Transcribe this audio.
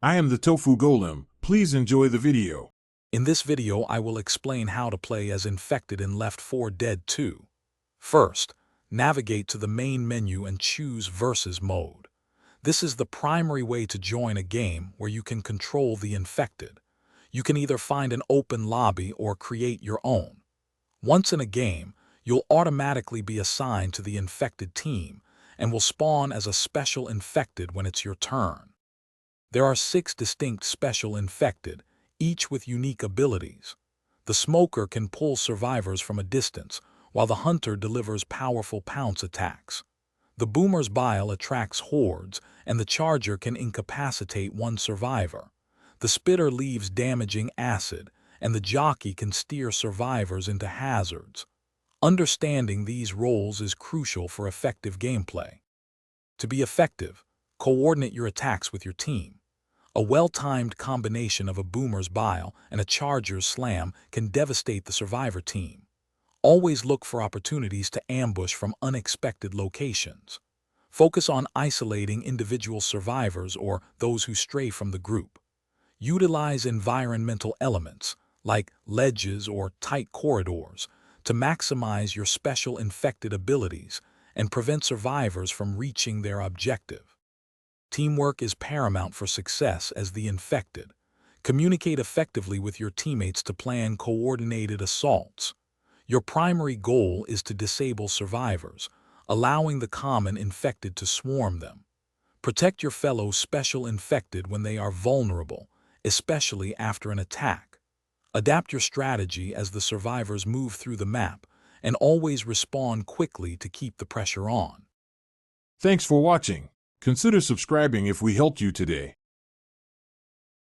I am the Tofu Golem. Please enjoy the video. In this video, I will explain how to play as infected in Left 4 Dead 2. First, navigate to the main menu and choose Versus mode. This is the primary way to join a game where you can control the infected. You can either find an open lobby or create your own. Once in a game, you'll automatically be assigned to the infected team and will spawn as a special infected when it's your turn. There are 6 distinct special infected, each with unique abilities. The smoker can pull survivors from a distance, while the hunter delivers powerful pounce attacks. The boomer's bile attracts hordes, and the charger can incapacitate one survivor. The spitter leaves damaging acid, and the jockey can steer survivors into hazards. Understanding these roles is crucial for effective gameplay. To be effective, coordinate your attacks with your team. A well-timed combination of a boomer's bile and a charger's slam can devastate the survivor team. Always look for opportunities to ambush from unexpected locations. Focus on isolating individual survivors or those who stray from the group. Utilize environmental elements, like ledges or tight corridors, to maximize your special infected abilities and prevent survivors from reaching their objective. Teamwork is paramount for success as the infected. Communicate effectively with your teammates to plan coordinated assaults. Your primary goal is to disable survivors, allowing the common infected to swarm them. Protect your fellow special infected when they are vulnerable, especially after an attack. Adapt your strategy as the survivors move through the map, and always respond quickly to keep the pressure on. Thanks for watching. Consider subscribing if we helped you today.